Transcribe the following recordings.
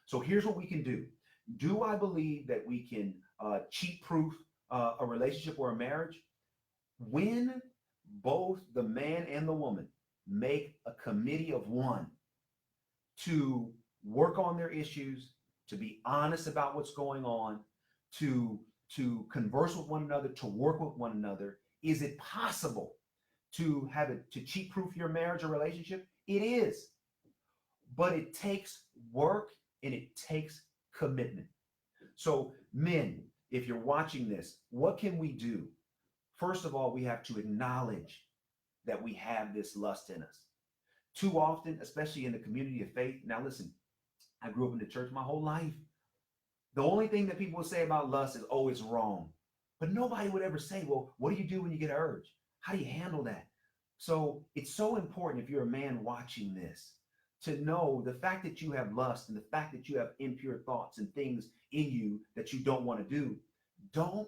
So here's what we can do. Do I believe that we can cheat proof a relationship or a marriage? When both the man and the woman make a committee of one to work on their issues, to be honest about what's going on, to converse with one another, to work with one another, is it possible to have it to cheat proof your marriage or relationship? It is, but it takes work and it takes commitment. So, men, if you're watching this, what can we do? First of all, we have to acknowledge that we have this lust in us. Too often, especially in the community of faith. Now, listen, I grew up in the church my whole life. The only thing that people would say about lust is, oh, it's wrong. But nobody would ever say, well, what do you do when you get an urge? How do you handle that? So it's so important if you're a man watching this to know the fact that you have lust and the fact that you have impure thoughts and things in you that you don't want to do. Don't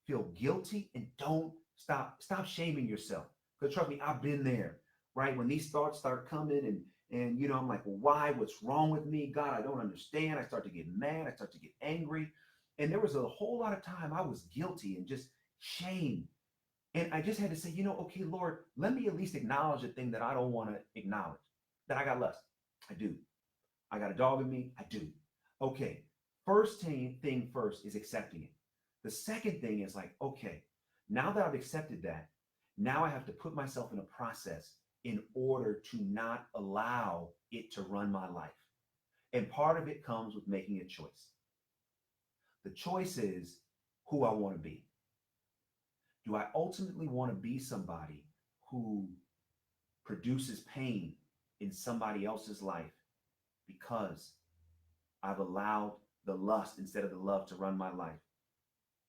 feel guilty and don't stop shaming yourself. Because trust me, I've been there, right? When these thoughts start coming and I'm like, well, why? What's wrong with me? God, I don't understand. I start to get mad. I start to get angry. And there was a whole lot of time I was guilty and just shame. And I just had to say, okay, Lord, let me at least acknowledge the thing that I don't want to acknowledge. That I got lust. I do. I got a dog in me. I do. Okay. Thing first is accepting it. The second thing is like, okay, now that I've accepted that, now I have to put myself in a process in order to not allow it to run my life. And part of it comes with making a choice. The choice is who I want to be. Do I ultimately want to be somebody who produces pain in somebody else's life because I've allowed the lust instead of the love to run my life?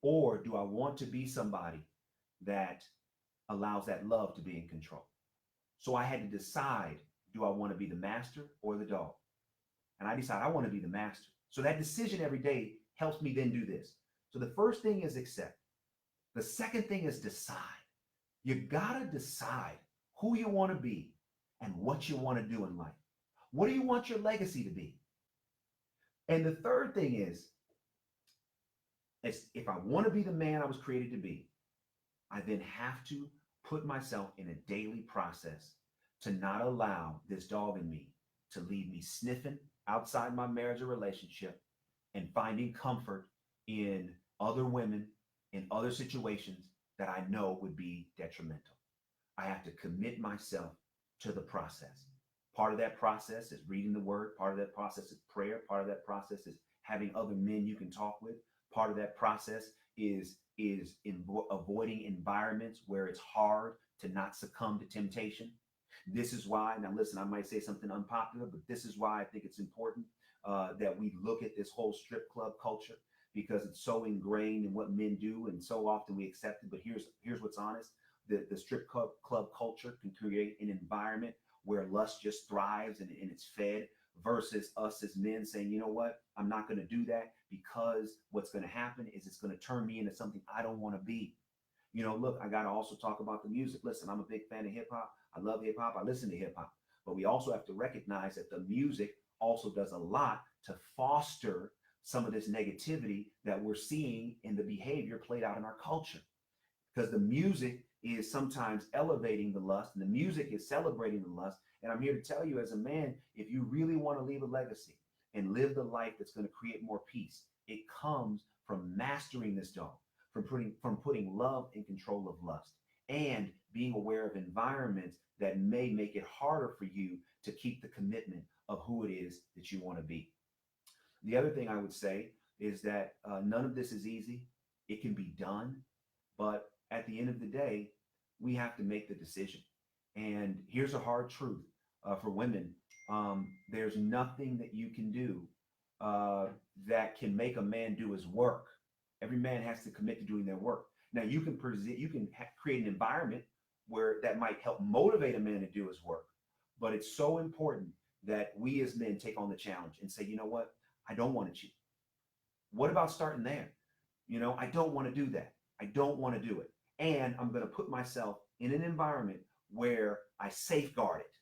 Or do I want to be somebody that allows that love to be in control? So I had to decide, do I want to be the master or the dog? And I decided I want to be the master. So that decision every day helps me then do this. So the first thing is accept. The second thing is decide. You got to decide who you want to be and what you want to do in life. What do you want your legacy to be? And the third thing is if I want to be the man I was created to be, I then have to put myself in a daily process to not allow this dog in me to leave me sniffing outside my marriage or relationship and finding comfort in other women, in other situations that I know would be detrimental. I have to commit myself to the process. Part of that process is reading the word. Part of that process is prayer. Part of that process is having other men you can talk with. Part of that process is avoiding environments where it's hard to not succumb to temptation. This is why, now listen, I might say something unpopular, but this is why I think it's important that we look at this whole strip club culture, because it's so ingrained in what men do, and so often we accept it. But here's what's honest. The strip club culture can create an environment where lust just thrives and it's fed, versus us as men saying, you know what, I'm not going to do that, because what's going to happen is it's going to turn me into something I don't want to be. Look, I got to also talk about the music. Listen, I'm a big fan of hip hop. I love hip hop. I listen to hip hop. But we also have to recognize that the music also does a lot to foster some of this negativity that we're seeing in the behavior played out in our culture. Because the music is sometimes elevating the lust, and the music is celebrating the lust. And I'm here to tell you, as a man, if you really want to leave a legacy and live the life that's going to create more peace, it comes from mastering this dog, from putting love in control of lust, and being aware of environments that may make it harder for you to keep the commitment of who it is that you want to be. The other thing I would say is that none of this is easy. It can be done, but at the end of the day, we have to make the decision. And here's a hard truth for women. There's nothing that you can do that can make a man do his work. Every man has to commit to doing their work. Now, you can create an environment where that might help motivate a man to do his work. But it's so important that we as men take on the challenge and say, you know what? I don't want to cheat. What about starting there? I don't want to do that. I don't want to do it. And I'm going to put myself in an environment where I safeguard it.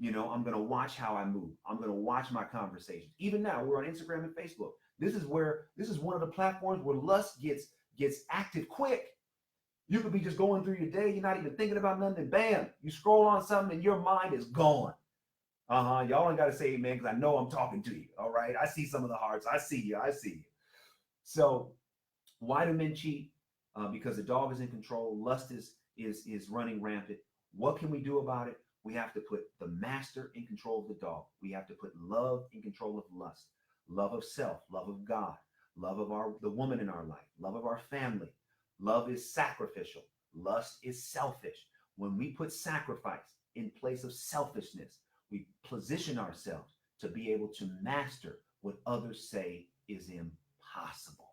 I'm going to watch how I move. I'm going to watch my conversations. Even now, we're on Instagram and Facebook. This is one of the platforms where lust gets active quick. You could be just going through your day, you're not even thinking about nothing, bam, you scroll on something and your mind is gone. Y'all ain't got to say amen because I know I'm talking to you. All right. I see some of the hearts. I see you. I see you. So why do men cheat? Because the dog is in control. Lust is running rampant. What can we do about it? We have to put the master in control of the dog. We have to put love in control of lust, love of self, love of God, love of the woman in our life, love of our family. Love is sacrificial. Lust is selfish. When we put sacrifice in place of selfishness, we position ourselves to be able to master what others say is impossible.